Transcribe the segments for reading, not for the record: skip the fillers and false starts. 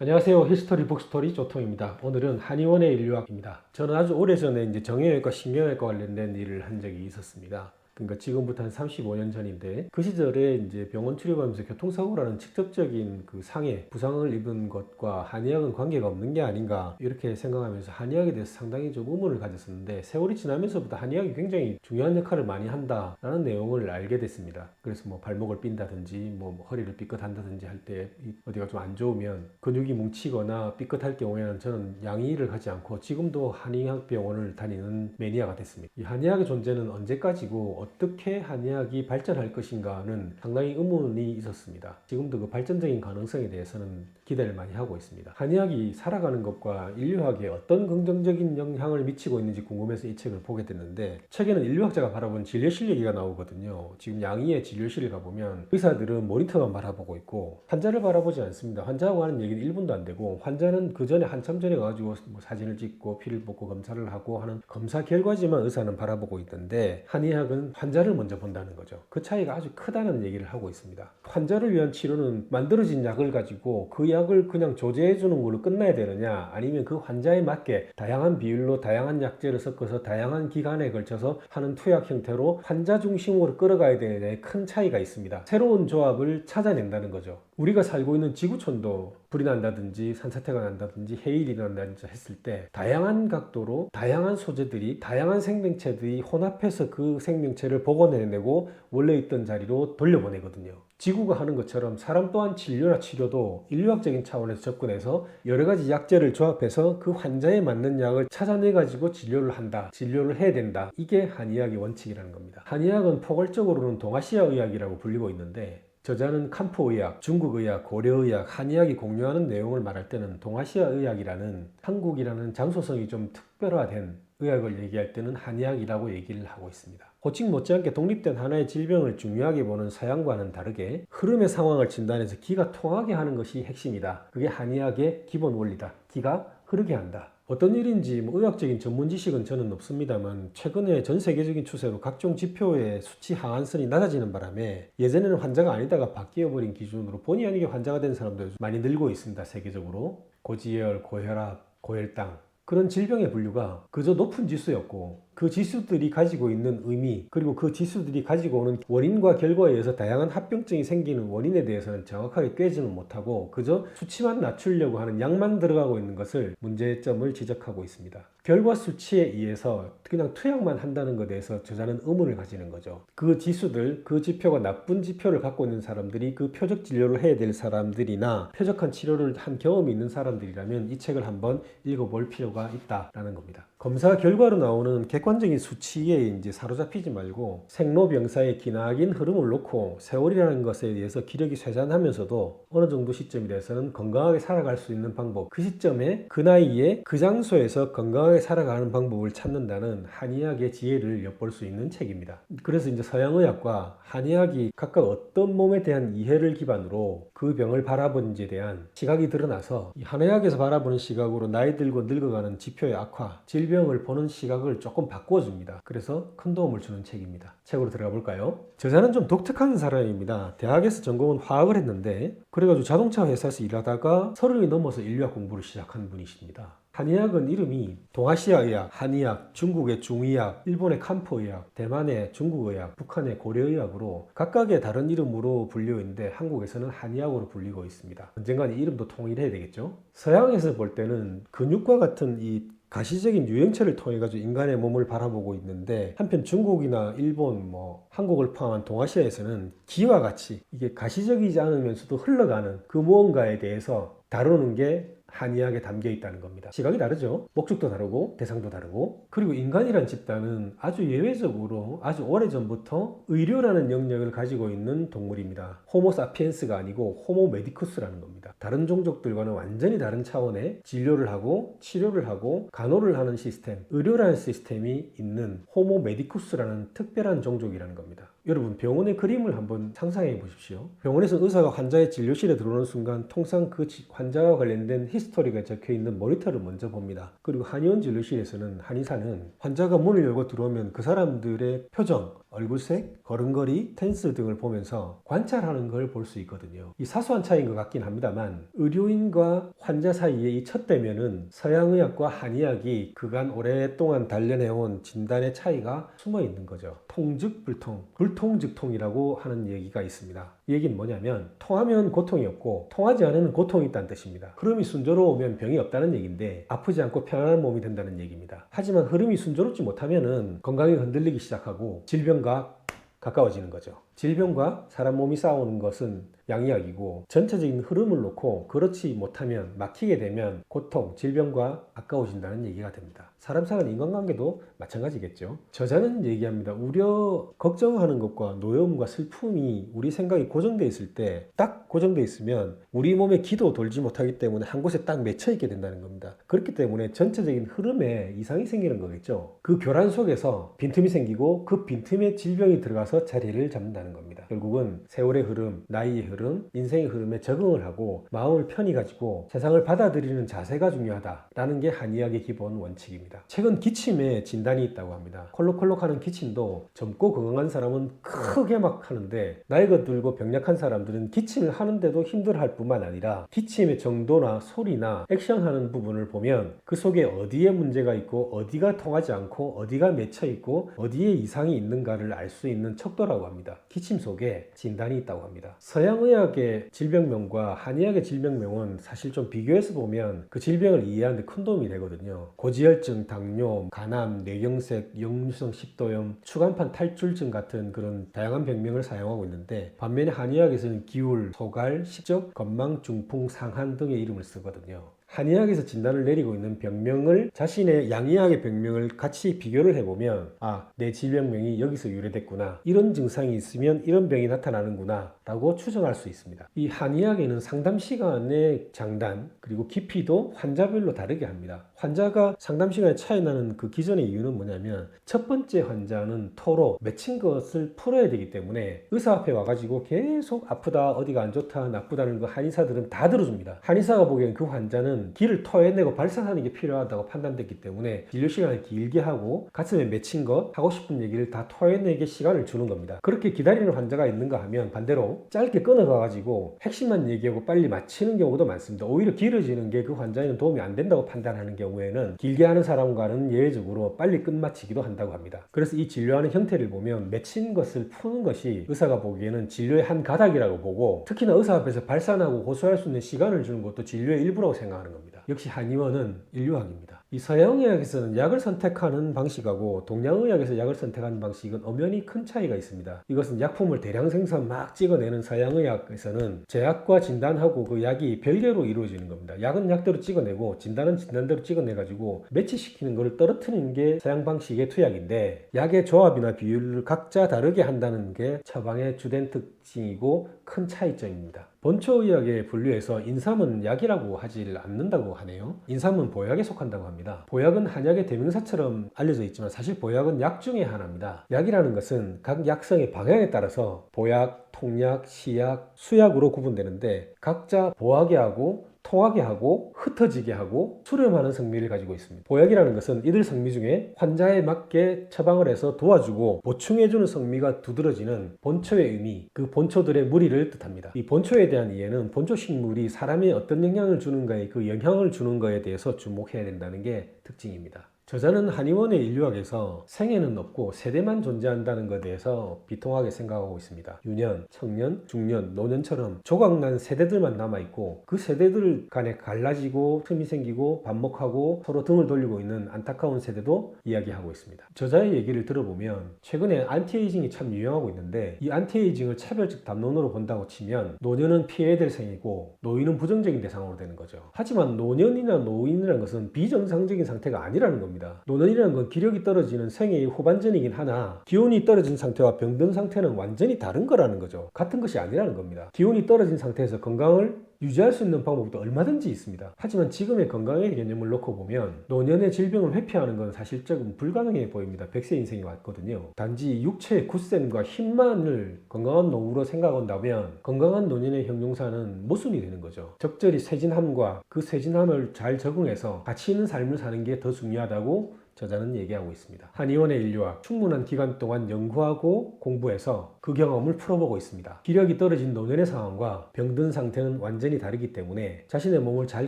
안녕하세요. 히스토리 북스토리 조통입니다. 오늘은 한의원의 인류학입니다. 저는 아주 오래전에 이제 정형외과, 신경외과 관련된 일을 한 적이 있었습니다. 그러니까 지금부터 한 35년 전인데, 그 시절에 이제 병원 출입하면서 교통사고라는 직접적인 그 상해, 부상을 입은 것과 한의학은 관계가 없는 게 아닌가, 이렇게 생각하면서 한의학에 대해서 상당히 좀 의문을 가졌었는데, 세월이 지나면서부터 한의학이 굉장히 중요한 역할을 많이 한다라는 내용을 알게 됐습니다. 그래서 뭐 발목을 삔다든지 뭐 허리를 삐끗한다든지 할 때 어디가 좀 안 좋으면, 근육이 뭉치거나 삐끗할 경우에는 저는 양의를 가지 않고 지금도 한의학 병원을 다니는 매니아가 됐습니다. 이 한의학의 존재는 언제까지고 어떻게 한의학이 발전할 것인가는 상당히 의문이 있었습니다. 지금도 그 발전적인 가능성에 대해서는 기대를 많이 하고 있습니다. 한의학이 살아가는 것과 인류학에 어떤 긍정적인 영향을 미치고 있는지 궁금해서 이 책을 보게 됐는데, 책에는 인류학자가 바라본 진료실 얘기가 나오거든요. 지금 양의의 진료실에 가보면 의사들은 모니터만 바라보고 있고 환자를 바라보지 않습니다. 환자하고 하는 얘기는 1분도 안 되고, 환자는 그 전에 한참 전에 가지고 뭐 사진을 찍고 피를 뽑고 검사를 하고 하는 검사 결과지만 의사는 바라보고 있던데, 한의학은 환자를 먼저 본다는 거죠. 그 차이가 아주 크다는 얘기를 하고 있습니다. 환자를 위한 치료는 만들어진 약을 가지고 그 약을 그냥 조제해 주는 걸로 끝나야 되느냐, 아니면 그 환자에 맞게 다양한 비율로 다양한 약재를 섞어서 다양한 기간에 걸쳐서 하는 투약 형태로 환자 중심으로 끌어가야 되느냐에 큰 차이가 있습니다. 새로운 조합을 찾아낸다는 거죠. 우리가 살고 있는 지구촌도 불이 난다든지 산사태가 난다든지 해일이 난다든지 했을 때 다양한 각도로 다양한 소재들이, 다양한 생명체들이 혼합해서 그 생명체를 복원해내고 원래 있던 자리로 돌려보내거든요. 지구가 하는 것처럼 사람 또한 진료나 치료도 인류학적인 차원에서 접근해서 여러 가지 약재를 조합해서 그 환자에 맞는 약을 찾아내 가지고 진료를 한다, 진료를 해야 된다. 이게 한의학의 원칙이라는 겁니다. 한의학은 포괄적으로는 동아시아 의학이라고 불리고 있는데, 저자는 칸포의학, 중국의학, 고려의학, 한의학이 공유하는 내용을 말할 때는 동아시아 의학이라는, 한국이라는 장소성이 좀 특별화된 의학을 얘기할 때는 한의학이라고 얘기를 하고 있습니다. 호칭 못지않게 독립된 하나의 질병을 중요하게 보는 서양과는 다르게 흐름의 상황을 진단해서 기가 통하게 하는 것이 핵심이다. 그게 한의학의 기본 원리다. 기가 흐르게 한다. 어떤 일인지 의학적인 전문 지식은 저는 없습니다만, 최근에 전 세계적인 추세로 각종 지표의 수치 하한선이 낮아지는 바람에 예전에는 환자가 아니다가 바뀌어버린 기준으로 본의 아니게 환자가 된 사람도 많이 늘고 있습니다. 세계적으로 고지혈, 고혈압, 고혈당, 그런 질병의 분류가 그저 높은 지수였고, 그 지수들이 가지고 있는 의미, 그리고 그 지수들이 가지고 오는 원인과 결과에 의해서 다양한 합병증이 생기는 원인에 대해서는 정확하게 꿰지는 못하고 그저 수치만 낮추려고 하는 약만 들어가고 있는 것을 문제점을 지적하고 있습니다. 결과 수치에 의해서 그냥 투약만 한다는 것에 대해서 저자는 의문을 가지는 거죠. 그 지수들, 그 지표가 나쁜 지표를 갖고 있는 사람들이 그 표적 진료를 해야 될 사람들이나 표적한 치료를 한 경험이 있는 사람들이라면 이 책을 한번 읽어볼 필요가 있다라는 겁니다. 검사 결과로 나오는 객관적인 수치에 이제 사로잡히지 말고 생로병사의 기나긴 흐름을 놓고 세월이라는 것에 대해서 기력이 쇠잔하면서도 어느 정도 시점에 대해서는 건강하게 살아갈 수 있는 방법, 그 시점에 그 나이에 그 장소에서 건강하게 살아가는 방법을 찾는다는 한의학의 지혜를 엿볼 수 있는 책입니다. 그래서 이제 서양의학과 한의학이 각각 어떤 몸에 대한 이해를 기반으로 그 병을 바라보는지에 대한 시각이 드러나서, 이 한의학에서 바라보는 시각으로 나이 들고 늙어가는 지표의 악화, 질병을 보는 시각을 조금 바꿔줍니다. 그래서 큰 도움을 주는 책입니다. 책으로 들어가 볼까요? 저자는 좀 독특한 사람입니다. 대학에서 전공은 화학을 했는데, 그래가지고 자동차 회사에서 일하다가 30이 넘어서 인류학 공부를 시작한 분이십니다. 한의학은 이름이 동아시아의학, 한의학, 중국의 중의학, 일본의 칸포의학, 대만의 중국의학, 북한의 고려의학으로 각각의 다른 이름으로 불리고 있는데, 한국에서는 한의학으로 불리고 있습니다. 언젠간 이 이름도 통일해야 되겠죠? 서양에서 볼 때는 근육과 같은 이 가시적인 유형체를 통해 가지고 인간의 몸을 바라보고 있는데, 한편 중국이나 일본, 한국을 포함한 동아시아에서는 기와 같이 이게 가시적이지 않으면서도 흘러가는 그 무언가에 대해서 다루는 게 한의학에 담겨 있다는 겁니다. 시각이 다르죠. 목적도 다르고 대상도 다르고, 그리고 인간이란 집단은 아주 예외적으로 아주 오래전부터 의료라는 영역을 가지고 있는 동물입니다. 호모 사피엔스가 아니고 호모 메디쿠스라는 겁니다. 다른 종족들과는 완전히 다른 차원의 진료를 하고 치료를 하고 간호를 하는 시스템, 의료라는 시스템이 있는 호모 메디쿠스라는 특별한 종족이라는 겁니다. 여러분 병원의 그림을 한번 상상해 보십시오. 병원에서 의사가 환자의 진료실에 들어오는 순간 통상 그 환자와 관련된 히스토리가 적혀 있는 모니터를 먼저 봅니다. 그리고 한의원 진료실에서는 한의사는 환자가 문을 열고 들어오면 그 사람들의 표정, 얼굴색, 걸음걸이, 텐스 등을 보면서 관찰하는 걸 볼 수 있거든요. 이 사소한 차이인 것 같긴 합니다만 의료인과 환자 사이의 이 첫 대면은 서양의학과 한의학이 그간 오랫동안 단련해온 진단의 차이가 숨어 있는 거죠. 통즉 불통, 불통즉통이라고 하는 얘기가 있습니다. 이 얘기는 뭐냐면 통하면 고통이 없고 통하지 않으면 고통이 있다는 뜻입니다. 흐름이 순조로우면 병이 없다는 얘기인데 아프지 않고 편안한 몸이 된다는 얘기입니다. 하지만 흐름이 순조롭지 못하면은 건강이 흔들리기 시작하고 질병과 가까워지는 거죠. 질병과 사람 몸이 싸우는 것은 양이야기고 전체적인 흐름을 놓고 그렇지 못하면 막히게 되면 고통, 질병과 가까워진다는 얘기가 됩니다. 사람 사는 인간관계도 마찬가지겠죠. 저자는 얘기합니다. 우려, 걱정하는 것과 노여움과 슬픔이 우리 생각이 고정되어 있을 때 딱 고정되어 있으면 우리 몸에 기도 돌지 못하기 때문에 한 곳에 딱 맺혀 있게 된다는 겁니다. 그렇기 때문에 전체적인 흐름에 이상이 생기는 거겠죠. 그 교란 속에서 빈틈이 생기고 그 빈틈에 질병이 들어가서 자리를 잡는다는 겁니다. 결국은 세월의 흐름, 나이의 흐름, 인생의 흐름에 적응을 하고 마음을 편히 가지고 세상을 받아들이는 자세가 중요하다라는 게 한의학의 기본 원칙입니다. 최근 기침에 진단이 있다고 합니다. 콜록콜록하는 기침도 젊고 건강한 사람은 크게 막 하는데 나이가 들고 병약한 사람들은 기침을 하는데도 힘들어할 뿐만 아니라 기침의 정도나 소리나 액션하는 부분을 보면 그 속에 어디에 문제가 있고 어디가 통하지 않고 어디가 맺혀 있고 어디에 이상이 있는가를 알 수 있는 척도라고 합니다. 기침 속에 진단이 있다고 합니다. 서양의학의 질병명과 한의학의 질병명은 사실 좀 비교해서 보면 그 질병을 이해하는 데 큰 도움이 되거든요. 고지혈증, 당뇨, 간암, 뇌경색, 역류성 식도염, 추간판 탈출증 같은 그런 다양한 병명을 사용하고 있는데 반면에 한의학에서는 기울, 소갈, 식적, 건망, 중풍, 상한 등의 이름을 쓰거든요. 한의학에서 진단을 내리고 있는 병명을 자신의 양의학의 병명을 같이 비교를 해보면 내 질병명이 여기서 유래됐구나, 이런 증상이 있으면 이런 병이 나타나는구나 라고 추정할 수 있습니다. 이 한의학에는 상담 시간의 장단 그리고 깊이도 환자별로 다르게 합니다. 환자가 상담 시간에 차이 나는 그 기전의 이유는 뭐냐면 첫 번째 환자는 토로 맺힌 것을 풀어야 되기 때문에 의사 앞에 와가지고 계속 아프다, 어디가 안 좋다, 나쁘다는 거 한의사들은 다 들어줍니다. 한의사가 보기엔 그 환자는 기를 토해내고 발산하는 게 필요하다고 판단됐기 때문에 진료 시간을 길게 하고 가슴에 맺힌 것, 하고 싶은 얘기를 다 토해내게 시간을 주는 겁니다. 그렇게 기다리는 환자가 있는가 하면 반대로 짧게 끊어가가지고 핵심만 얘기하고 빨리 마치는 경우도 많습니다. 오히려 길어지는 게 그 환자에는 도움이 안 된다고 판단하는 경우에는 길게 하는 사람과는 예외적으로 빨리 끝마치기도 한다고 합니다. 그래서 이 진료하는 형태를 보면 맺힌 것을 푸는 것이 의사가 보기에는 진료의 한 가닥이라고 보고 특히나 의사 앞에서 발산하고 호소할 수 있는 시간을 주는 것도 진료의 일부라고 생각하는 겁니다. 역시 한의원은 인류학입니다. 이 서양의학에서는 약을 선택하는 방식하고 동양의학에서 약을 선택하는 방식은 엄연히 큰 차이가 있습니다. 이것은 약품을 대량 생산 막 찍어내는 서양의학에서는 제약과 진단하고 그 약이 별개로 이루어지는 겁니다. 약은 약대로 찍어내고 진단은 진단대로 찍어내가지고 매치시키는 것을 떨어뜨리는 게 서양 방식의 투약인데 약의 조합이나 비율을 각자 다르게 한다는 게 처방의 주된 특징이고 큰 차이점입니다. 본초의학의 분류에서 인삼은 약이라고 하지 않는다고 하네요. 인삼은 보약에 속한다고 합니다. 보약은 한약의 대명사처럼 알려져 있지만 사실 보약은 약 중에 하나입니다. 약이라는 것은 각 약성의 방향에 따라서 보약, 통약, 시약, 수약으로 구분되는데 각자 보하게 하고 통하게 하고 흩어지게 하고 수렴하는 성미를 가지고 있습니다. 보약이라는 것은 이들 성미 중에 환자에 맞게 처방을 해서 도와주고 보충해주는 성미가 두드러지는 본초의 의미, 그 본초들의 무리를 뜻합니다. 이 본초에 대한 이해는 본초 식물이 사람에 어떤 영향을 주는가에 그 영향을 주는 거에 대해서 주목해야 된다는 게 특징입니다. 저자는 한의원의 인류학에서 생애는 없고 세대만 존재한다는 것에 대해서 비통하게 생각하고 있습니다. 유년, 청년, 중년, 노년처럼 조각난 세대들만 남아있고 그 세대들 간에 갈라지고 틈이 생기고 반목하고 서로 등을 돌리고 있는 안타까운 세대도 이야기하고 있습니다. 저자의 얘기를 들어보면 최근에 안티에이징이 참 유행하고 있는데 이 안티에이징을 차별적 담론으로 본다고 치면 노년은 피해야 될 생이고 노인은 부정적인 대상으로 되는 거죠. 하지만 노년이나 노인이라는 것은 비정상적인 상태가 아니라는 겁니다. 노년이라는 건 기력이 떨어지는 생애의 후반전이긴 하나 기운이 떨어진 상태와 병든 상태는 완전히 다른 거라는 거죠. 같은 것이 아니라는 겁니다. 기운이 떨어진 상태에서 건강을 유지할 수 있는 방법도 얼마든지 있습니다. 하지만 지금의 건강의 개념을 놓고 보면 노년의 질병을 회피하는 건 사실적으로 불가능해 보입니다. 100세 인생이 왔거든요. 단지 육체의 굳셈과 힘만을 건강한 노후로 생각한다면 건강한 노년의 형용사는 모순이 되는 거죠. 적절히 세진함과 그 세진함을 잘 적응해서 가치 있는 삶을 사는 게 더 중요하다고 저자는 얘기하고 있습니다. 한의원의 인류학, 충분한 기간 동안 연구하고 공부해서 그 경험을 풀어보고 있습니다. 기력이 떨어진 노년의 상황과 병든 상태는 완전히 다르기 때문에 자신의 몸을 잘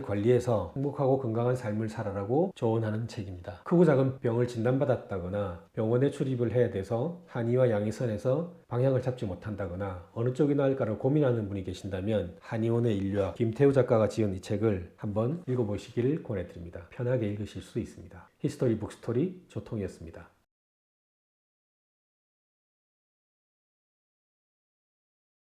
관리해서 행복하고 건강한 삶을 살아라고 조언하는 책입니다. 크고 작은 병을 진단받았다거나 병원에 출입을 해야 돼서 한의와 양의선에서 방향을 잡지 못한다거나 어느 쪽이 나을까를 고민하는 분이 계신다면 한의원의 인류학 김태우 작가가 지은 이 책을 한번 읽어보시기를 권해드립니다. 편하게 읽으실 수 있습니다. 히스토리 북스토리 조통이었습니다.